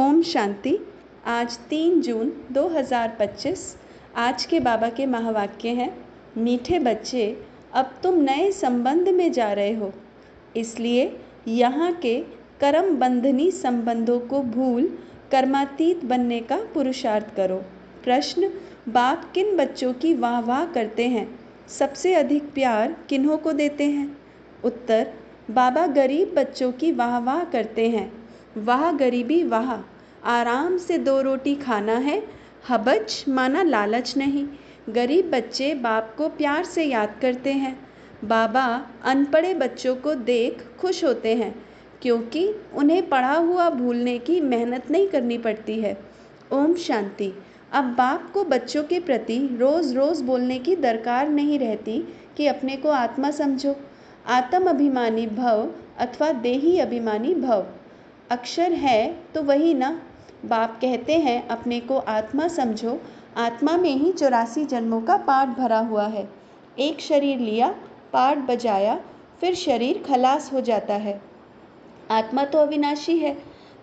ओम शांति। आज 3 जून 2025। आज के बाबा के महावाक्य हैं, मीठे बच्चे, अब तुम नए संबंध में जा रहे हो, इसलिए यहाँ के कर्म बंधनी संबंधों को भूल कर्मातीत बनने का पुरुषार्थ करो। प्रश्न, बाप किन बच्चों की वाह वाह करते हैं? सबसे अधिक प्यार किन्हों को देते हैं? उत्तर, बाबा गरीब बच्चों की वाह वाह करते हैं। वाह गरीबी वाह, आराम से 2 रोटी खाना है, हबच माना लालच नहीं। गरीब बच्चे बाप को प्यार से याद करते हैं। बाबा अनपढ़े बच्चों को देख खुश होते हैं, क्योंकि उन्हें पढ़ा हुआ भूलने की मेहनत नहीं करनी पड़ती है। ओम शांति। अब बाप को बच्चों के प्रति रोज़ रोज़ बोलने की दरकार नहीं रहती कि अपने को आत्मा समझो। आत्म अभिमानी भव अथवा देही अभिमानी भव, अक्षर है तो वही ना। बाप कहते हैं अपने को आत्मा समझो, आत्मा में ही 84 जन्मों का पाठ भरा हुआ है। एक शरीर लिया, पाठ बजाया, फिर शरीर खलास हो जाता है। आत्मा तो अविनाशी है।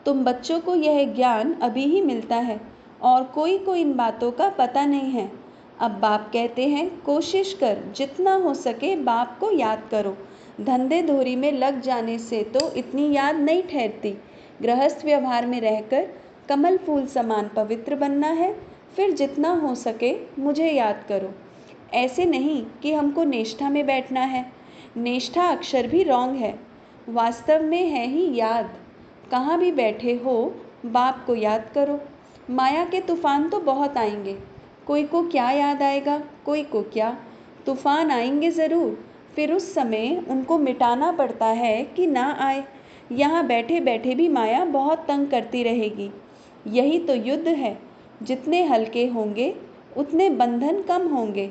तुम बच्चों को यह ज्ञान अभी ही मिलता है और कोई को इन बातों का पता नहीं है। अब बाप कहते हैं, कोशिश कर, जितना हो सके बाप को याद करो। धंधे धोरी में लग जाने से तो इतनी याद नहीं ठहरती। गृहस्थ व्यवहार में रहकर कमल फूल समान पवित्र बनना है। फिर जितना हो सके मुझे याद करो। ऐसे नहीं कि हमको निष्ठा में बैठना है। निष्ठा अक्षर भी रॉन्ग है, वास्तव में है ही याद। कहाँ भी बैठे हो बाप को याद करो। माया के तूफान तो बहुत आएंगे, कोई को क्या याद आएगा, कोई को क्या। तूफान आएंगे ज़रूर, फिर उस समय उनको मिटाना पड़ता है कि ना आए। यहाँ बैठे बैठे भी माया बहुत तंग करती रहेगी। यही तो युद्ध है। जितने हल्के होंगे उतने बंधन कम होंगे।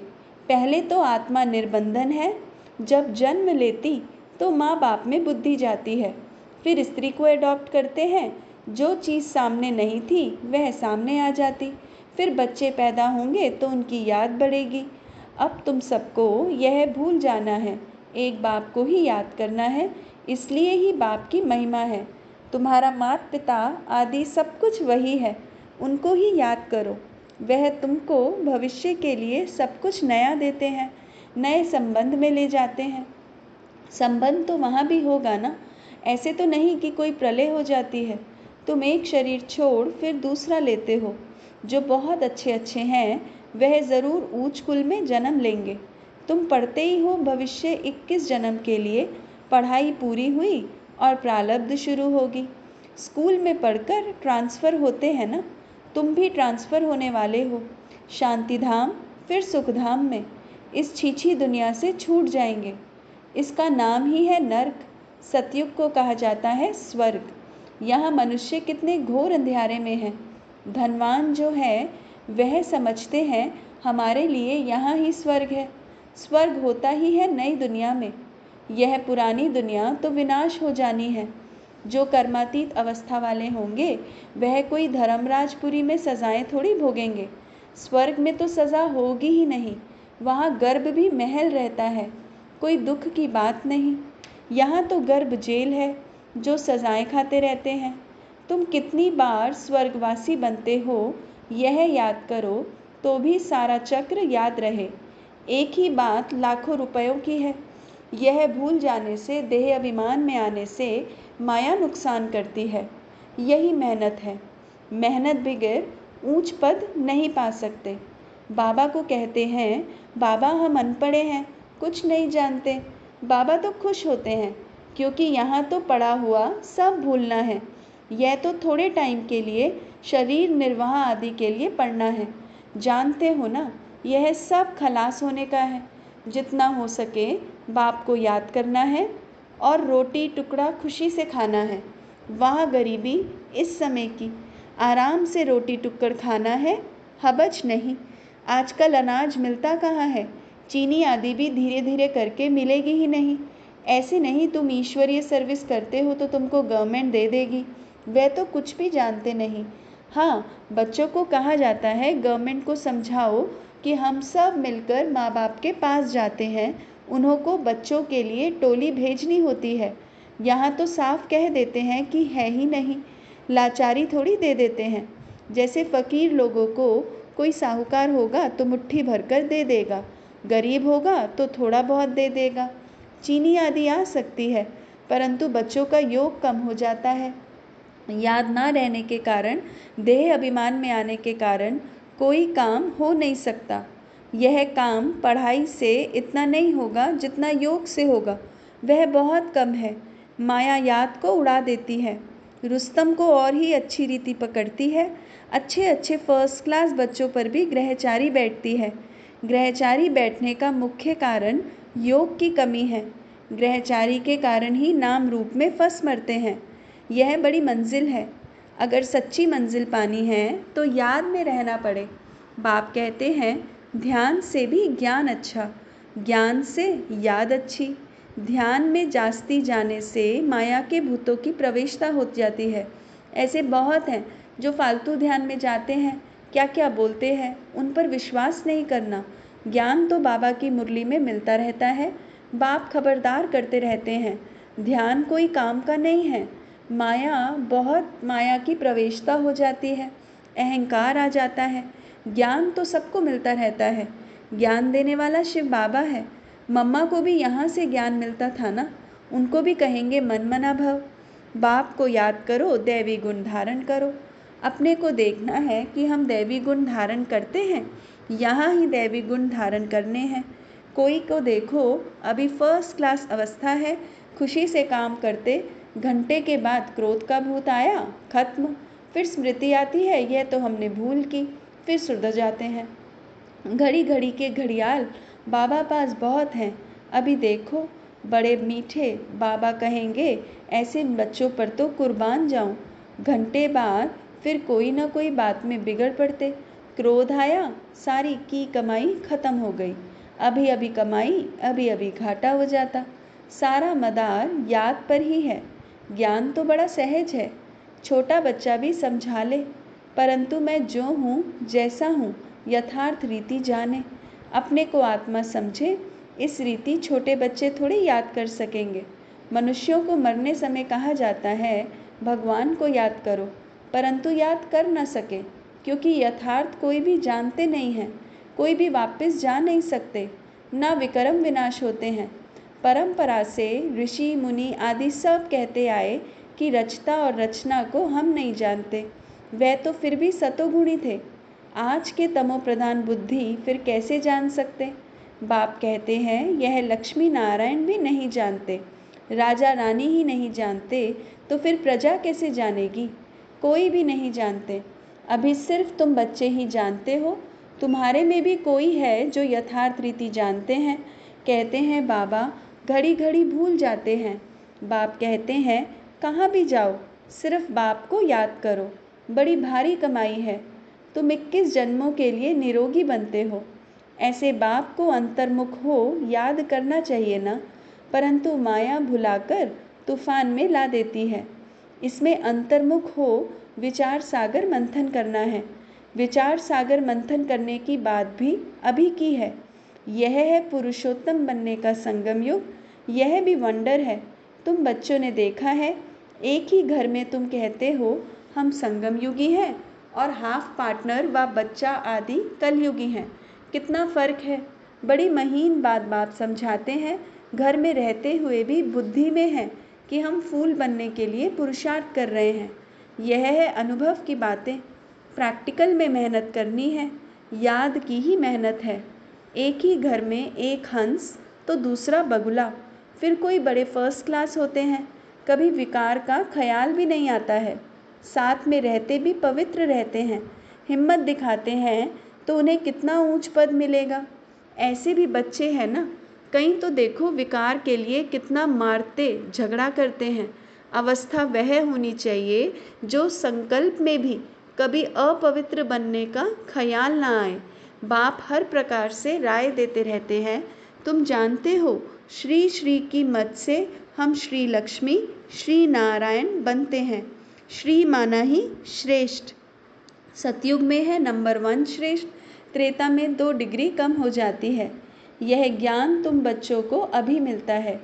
पहले तो आत्मा निर्बंधन है। जब जन्म लेती तो माँ बाप में बुद्धि जाती है, फिर स्त्री को एडॉप्ट करते हैं। जो चीज़ सामने नहीं थी वह सामने आ जाती। फिर बच्चे पैदा होंगे तो उनकी याद बढ़ेगी। अब तुम सबको यह भूल जाना है, एक बाप को ही याद करना है। इसलिए ही बाप की महिमा है। तुम्हारा माता पिता आदि सब कुछ वही है, उनको ही याद करो। वह तुमको भविष्य के लिए सब कुछ नया देते हैं, नए संबंध में ले जाते हैं। संबंध तो वहाँ भी होगा ना, ऐसे तो नहीं कि कोई प्रलय हो जाती है। तुम एक शरीर छोड़ फिर दूसरा लेते हो। जो बहुत अच्छे अच्छे हैं वह ज़रूर ऊंच कुल में जन्म लेंगे। तुम पढ़ते ही हो भविष्य 21 जन्म के लिए। पढ़ाई पूरी हुई और प्रारब्ध शुरू होगी। स्कूल में पढ़कर ट्रांसफ़र होते हैं ना, तुम भी ट्रांसफ़र होने वाले हो। शांति धाम फिर सुख धाम में, इस छीछी दुनिया से छूट जाएंगे। इसका नाम ही है नर्क। सतयुग को कहा जाता है स्वर्ग। यहाँ मनुष्य कितने घोर अंधेरे में हैं। धनवान जो है वह समझते हैं हमारे लिए यहाँ ही स्वर्ग है। स्वर्ग होता ही है नई दुनिया में। यह पुरानी दुनिया तो विनाश हो जानी है। जो कर्मातीत अवस्था वाले होंगे वह कोई धर्मराजपुरी में सजाएं थोड़ी भोगेंगे। स्वर्ग में तो सज़ा होगी ही नहीं, वहाँ गर्भ भी महल रहता है, कोई दुख की बात नहीं। यहाँ तो गर्भ जेल है, जो सजाएं खाते रहते हैं। तुम कितनी बार स्वर्गवासी बनते हो यह याद करो तो भी सारा चक्र याद रहे। एक ही बात लाखों रुपयों की है। यह भूल जाने से, देह अभिमान में आने से माया नुकसान करती है। यही मेहनत है। मेहनत बगैर ऊंच पद नहीं पा सकते। बाबा को कहते हैं, बाबा हम अनपढ़े हैं, कुछ नहीं जानते। बाबा तो खुश होते हैं, क्योंकि यहाँ तो पड़ा हुआ सब भूलना है। यह तो थोड़े टाइम के लिए शरीर निर्वाह आदि के लिए पढ़ना है। जानते हो ना, यह सब खलास होने का है। जितना हो सके बाप को याद करना है और रोटी टुकड़ा खुशी से खाना है। वहाँ गरीबी इस समय की, आराम से रोटी टुकड़ खाना है, हबच नहीं। आजकल अनाज मिलता कहाँ है, चीनी आदि भी धीरे धीरे करके मिलेगी ही नहीं। ऐसे नहीं तुम ईश्वरीय सर्विस करते हो तो तुमको गवर्नमेंट दे देगी, वह तो कुछ भी जानते नहीं। हाँ, बच्चों को कहा जाता है गवर्नमेंट को समझाओ कि हम सब मिलकर माँ बाप के पास जाते हैं, उन्हों को बच्चों के लिए टोली भेजनी होती है। यहाँ तो साफ कह देते हैं कि है ही नहीं। लाचारी थोड़ी दे देते हैं। जैसे फ़कीर लोगों को कोई साहूकार होगा तो मुट्ठी भरकर दे देगा, गरीब होगा तो थोड़ा बहुत दे देगा। चीनी आदि आ सकती है, परंतु बच्चों का योग कम हो जाता है। याद ना रहने के कारण, देह अभिमान में आने के कारण कोई काम हो नहीं सकता। यह काम पढ़ाई से इतना नहीं होगा जितना योग से होगा, वह बहुत कम है। माया याद को उड़ा देती है। रुस्तम को और ही अच्छी रीति पकड़ती है। अच्छे अच्छे फर्स्ट क्लास बच्चों पर भी ग्रहचारी बैठती है। ग्रहचारी बैठने का मुख्य कारण योग की कमी है। ग्रहचारी के कारण ही नाम रूप में फंस मरते हैं। यह बड़ी मंजिल है। अगर सच्ची मंजिल पानी है तो याद में रहना पड़े। बाप कहते हैं, ध्यान से भी ज्ञान अच्छा, ज्ञान से याद अच्छी। ध्यान में जास्ती जाने से माया के भूतों की प्रवेशता हो जाती है। ऐसे बहुत हैं जो फालतू ध्यान में जाते हैं, क्या क्या बोलते हैं, उन पर विश्वास नहीं करना। ज्ञान तो बाबा की मुरली में मिलता रहता है। बाप खबरदार करते रहते हैं, ध्यान कोई काम का नहीं है। माया की प्रवेशता हो जाती है, अहंकार आ जाता है। ज्ञान तो सबको मिलता रहता है। ज्ञान देने वाला शिव बाबा है। मम्मा को भी यहाँ से ज्ञान मिलता था ना, उनको भी कहेंगे मन मना भव। बाप को याद करो, दैवी गुण धारण करो। अपने को देखना है कि हम दैवी गुण धारण करते हैं, यहाँ ही दैवी गुण धारण करने हैं। कोई को देखो, अभी फर्स्ट क्लास अवस्था है, खुशी से काम करते, घंटे के बाद क्रोध का भूत आया, खत्म। फिर स्मृति आती है, यह तो हमने भूल की, फिर सुधर जाते हैं। घड़ी घड़ी के घड़ियाल बाबा पास बहुत हैं। अभी देखो, बड़े मीठे बाबा कहेंगे, ऐसे बच्चों पर तो कुर्बान जाऊं। घंटे बाद फिर कोई ना कोई बात में बिगड़ पड़ते। क्रोध आया, सारी की कमाई खत्म हो गई। अभी अभी कमाई, अभी अभी घाटा हो जाता। सारा मदार याद पर ही है। ज्ञान तो बड़ा सहज है, छोटा बच्चा भी समझा ले। परंतु मैं जो हूँ, जैसा हूँ, यथार्थ रीति जाने, अपने को आत्मा समझे। इस रीति छोटे बच्चे थोड़े याद कर सकेंगे। मनुष्यों को मरने समय कहा जाता है, भगवान को याद करो, परंतु याद कर न सके, क्योंकि यथार्थ कोई भी जानते नहीं हैं। कोई भी वापस जा नहीं सकते, ना विक्रम विनाश होते हैं। परंपरा से ऋषि मुनि आदि सब कहते आए कि रचता और रचना को हम नहीं जानते। वह तो फिर भी सतोगुणी थे। आज के तमो प्रधान बुद्धि फिर कैसे जान सकते। बाप कहते हैं, यह लक्ष्मी नारायण भी नहीं जानते, राजा रानी ही नहीं जानते, तो फिर प्रजा कैसे जानेगी। कोई भी नहीं जानते। अभी सिर्फ तुम बच्चे ही जानते हो। तुम्हारे में भी कोई है जो यथार्थ रीति जानते हैं। कहते हैं बाबा, घड़ी घड़ी भूल जाते हैं। बाप कहते हैं, कहाँ भी जाओ, सिर्फ बाप को याद करो। बड़ी भारी कमाई है। तुम 21 जन्मों के लिए निरोगी बनते हो। ऐसे बाप को अंतर्मुख हो याद करना चाहिए ना, परंतु माया भुलाकर तूफान में ला देती है। इसमें अंतर्मुख हो विचार सागर मंथन करना है। विचार सागर मंथन करने की बात भी अभी की है। यह है पुरुषोत्तम बनने का संगम युग। यह भी वंडर है। तुम बच्चों ने देखा है, एक ही घर में तुम कहते हो हम संगम युगी हैं, और हाफ पार्टनर व बच्चा आदि कलयुगी हैं। कितना फ़र्क है। बड़ी महीन बात बाप समझाते हैं। घर में रहते हुए भी बुद्धि में है कि हम फूल बनने के लिए पुरुषार्थ कर रहे हैं। यह है अनुभव की बातें। प्रैक्टिकल में मेहनत करनी है, याद की ही मेहनत है। एक ही घर में एक हंस तो दूसरा बगुला। फिर कोई बड़े फर्स्ट क्लास होते हैं, कभी विकार का ख्याल भी नहीं आता है। साथ में रहते भी पवित्र रहते हैं, हिम्मत दिखाते हैं, तो उन्हें कितना ऊंच पद मिलेगा। ऐसे भी बच्चे हैं ना, कहीं तो देखो विकार के लिए कितना मारते झगड़ा करते हैं। अवस्था वह होनी चाहिए जो संकल्प में भी कभी अपवित्र बनने का ख्याल ना आए। बाप हर प्रकार से राय देते रहते हैं। तुम जानते हो, श्री श्री की मत से हम श्री लक्ष्मी श्री नारायण बनते हैं। श्री माना ही श्रेष्ठ। सतयुग में है नंबर 1 श्रेष्ठ, त्रेता में 2 डिग्री कम हो जाती है। यह ज्ञान तुम बच्चों को अभी मिलता है।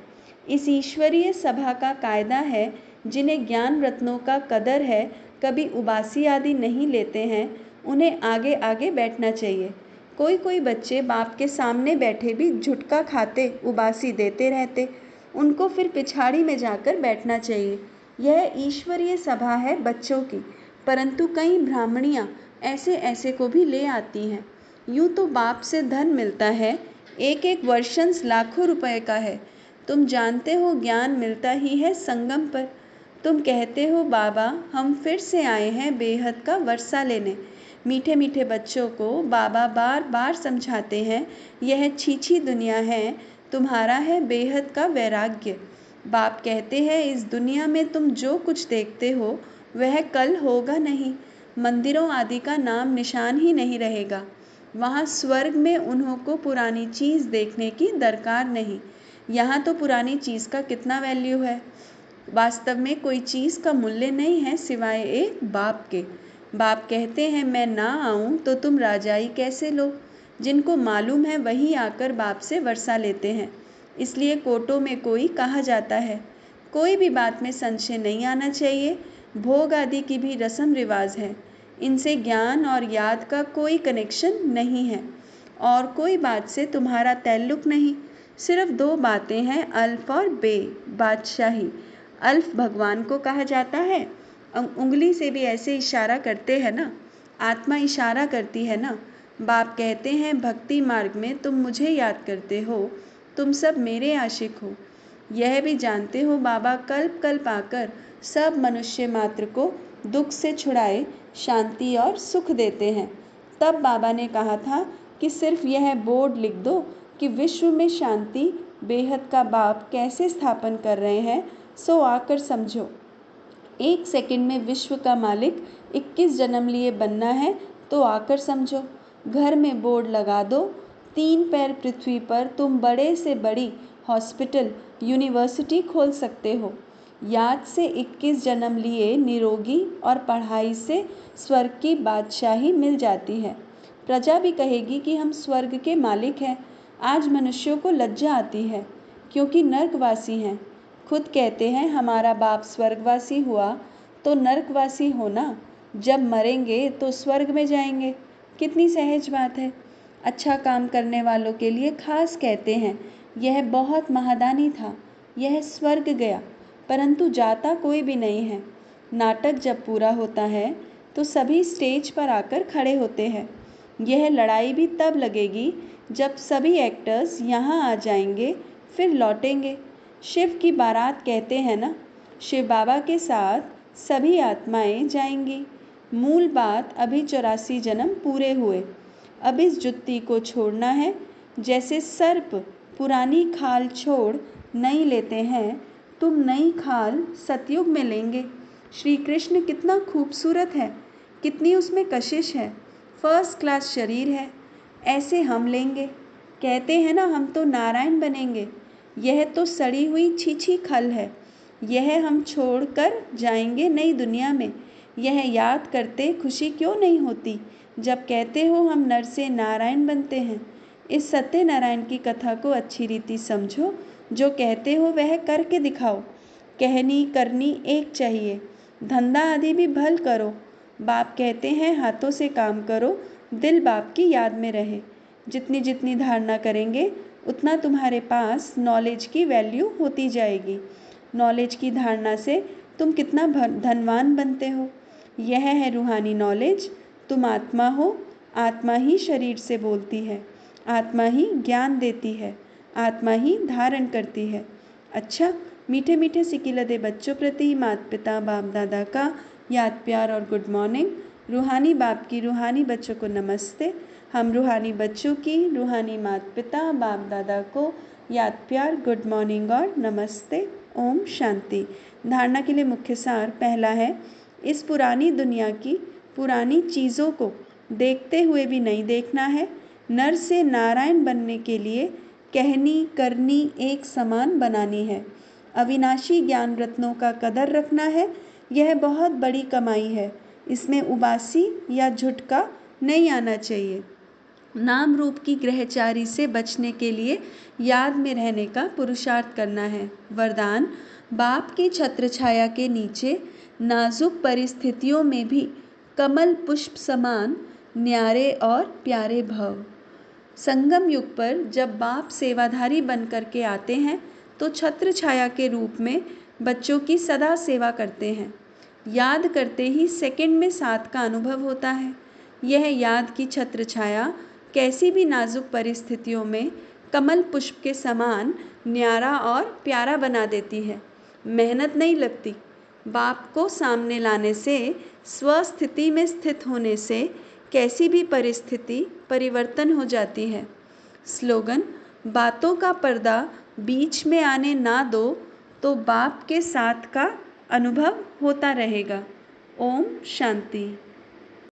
इस ईश्वरीय सभा का कायदा है, जिन्हें ज्ञान रत्नों का कदर है, कभी उबासी आदि नहीं लेते हैं, उन्हें आगे आगे बैठना चाहिए। कोई कोई बच्चे बाप के सामने बैठे भी झुटका खाते, उबासी देते रहते, उनको फिर पिछाड़ी में जाकर बैठना चाहिए। यह ईश्वरीय सभा है बच्चों की, परंतु कई ब्राह्मणियाँ ऐसे ऐसे को भी ले आती हैं। यूँ तो बाप से धन मिलता है, एक एक वर्षंस लाखों रुपए का है। तुम जानते हो ज्ञान मिलता ही है संगम पर। तुम कहते हो बाबा हम फिर से आए हैं बेहद का वर्षा लेने। मीठे मीठे बच्चों को बाबा बार बार समझाते हैं, यह छीछी दुनिया है, तुम्हारा है बेहद का वैराग्य। बाप कहते हैं इस दुनिया में तुम जो कुछ देखते हो वह कल होगा नहीं, मंदिरों आदि का नाम निशान ही नहीं रहेगा। वहाँ स्वर्ग में उन्हों को पुरानी चीज़ देखने की दरकार नहीं। यहाँ तो पुरानी चीज़ का कितना वैल्यू है। वास्तव में कोई चीज़ का मूल्य नहीं है सिवाय एक बाप के। बाप कहते हैं मैं ना आऊँ तो तुम राजाई कैसे लो। जिनको मालूम है वही आकर बाप से वर्षा लेते हैं। इसलिए कोटों में कोई कहा जाता है। कोई भी बात में संशय नहीं आना चाहिए। भोग आदि की भी रस्म रिवाज है, इनसे ज्ञान और याद का कोई कनेक्शन नहीं है और कोई बात से तुम्हारा ताल्लुक नहीं। सिर्फ दो बातें हैं, अल्फ और बे, बादशाही। अल्फ भगवान को कहा जाता है, उंगली से भी ऐसे इशारा करते हैं ना, आत्मा इशारा करती है ना। बाप कहते हैं भक्ति मार्ग में तुम मुझे याद करते हो, तुम सब मेरे आशिक हो। यह भी जानते हो बाबा कल्प कल्प आकर सब मनुष्य मात्र को दुख से छुड़ाए शांति और सुख देते हैं। तब बाबा ने कहा था कि सिर्फ यह बोर्ड लिख दो कि विश्व में शांति बेहद का बाप कैसे स्थापन कर रहे हैं, सो आकर समझो। 1 सेकंड में विश्व का मालिक 21 जन्म लिए बनना है तो आकर समझो। घर में बोर्ड लगा दो, 3 पैर पृथ्वी पर तुम बड़े से बड़ी हॉस्पिटल, यूनिवर्सिटी खोल सकते हो। याद से 21 जन्म लिए निरोगी और पढ़ाई से स्वर्ग की बादशाही मिल जाती है। प्रजा भी कहेगी कि हम स्वर्ग के मालिक हैं। आज मनुष्यों को लज्जा आती है क्योंकि नर्कवासी हैं। खुद कहते हैं हमारा बाप स्वर्गवासी हुआ तो नर्कवासी होना, जब मरेंगे तो स्वर्ग में जाएंगे। कितनी सहज बात है। अच्छा काम करने वालों के लिए खास कहते हैं यह बहुत महादानी था, यह स्वर्ग गया, परंतु जाता कोई भी नहीं है। नाटक जब पूरा होता है तो सभी स्टेज पर आकर खड़े होते हैं। यह लड़ाई भी तब लगेगी जब सभी एक्टर्स यहाँ आ जाएंगे, फिर लौटेंगे। शिव की बारात कहते हैं ना, शिव बाबा के साथ सभी आत्माएं जाएंगी। मूल बात अभी 84 जन्म पूरे हुए, अब इस जुत्ती को छोड़ना है। जैसे सर्प पुरानी खाल छोड़ नई लेते हैं, तुम नई खाल सतयुग में लेंगे। श्री कृष्ण कितना खूबसूरत है, कितनी उसमें कशिश है, फर्स्ट क्लास शरीर है, ऐसे हम लेंगे। कहते हैं ना हम तो नारायण बनेंगे, यह तो सड़ी हुई छीछी खल है। यह हम छोड़ कर जाएंगे नई दुनिया में। यह याद करते खुशी क्यों नहीं होती जब कहते हो हम नर से नारायण बनते हैं। इस सत्यनारायण की कथा को अच्छी रीति समझो, जो कहते हो वह करके दिखाओ। कहनी करनी एक चाहिए, धंधा आदि भी भल करो। बाप कहते हैं हाथों से काम करो, दिल बाप की याद में रहे। जितनी जितनी धारणा करेंगे उतना तुम्हारे पास नॉलेज की वैल्यू होती जाएगी। नॉलेज की धारणा से तुम कितना धनवान बनते हो। यह है रूहानी नॉलेज। तुम आत्मा हो, आत्मा ही शरीर से बोलती है, आत्मा ही ज्ञान देती है, आत्मा ही धारण करती है। अच्छा, मीठे मीठे सिकिलदे बच्चों प्रति माता पिता बाप दादा का याद प्यार और गुड मॉर्निंग। रूहानी बाप की रूहानी बच्चों को नमस्ते। हम रूहानी बच्चों की रूहानी माता पिता बाप दादा को याद प्यार, गुड मॉर्निंग और नमस्ते। ओम शांति। धारणा के लिए मुख्य सार पहला है, इस पुरानी दुनिया की पुरानी चीज़ों को देखते हुए भी नहीं देखना है। नर से नारायण बनने के लिए कहनी करनी एक समान बनानी है। अविनाशी ज्ञान रत्नों का कदर रखना है, यह बहुत बड़ी कमाई है। इसमें उबासी या झुटका नहीं आना चाहिए। नाम रूप की ग्रहचारी से बचने के लिए याद में रहने का पुरुषार्थ करना है। वरदान, बाप की छत्रछाया के नीचे नाजुक परिस्थितियों में भी कमल पुष्प समान न्यारे और प्यारे भव। संगम युग पर जब बाप सेवाधारी बन कर के आते हैं तो छत्र छाया के रूप में बच्चों की सदा सेवा करते हैं। याद करते ही सेकंड में साथ का अनुभव होता है। यह याद की छत्र छाया कैसी भी नाजुक परिस्थितियों में कमल पुष्प के समान न्यारा और प्यारा बना देती है। मेहनत नहीं लगती। बाप को सामने लाने से, स्वस्थिति में स्थित होने से कैसी भी परिस्थिति परिवर्तन हो जाती है। स्लोगन: बातों का पर्दा बीच में आने ना दो तो बाप के साथ का अनुभव होता रहेगा। ओम शांति।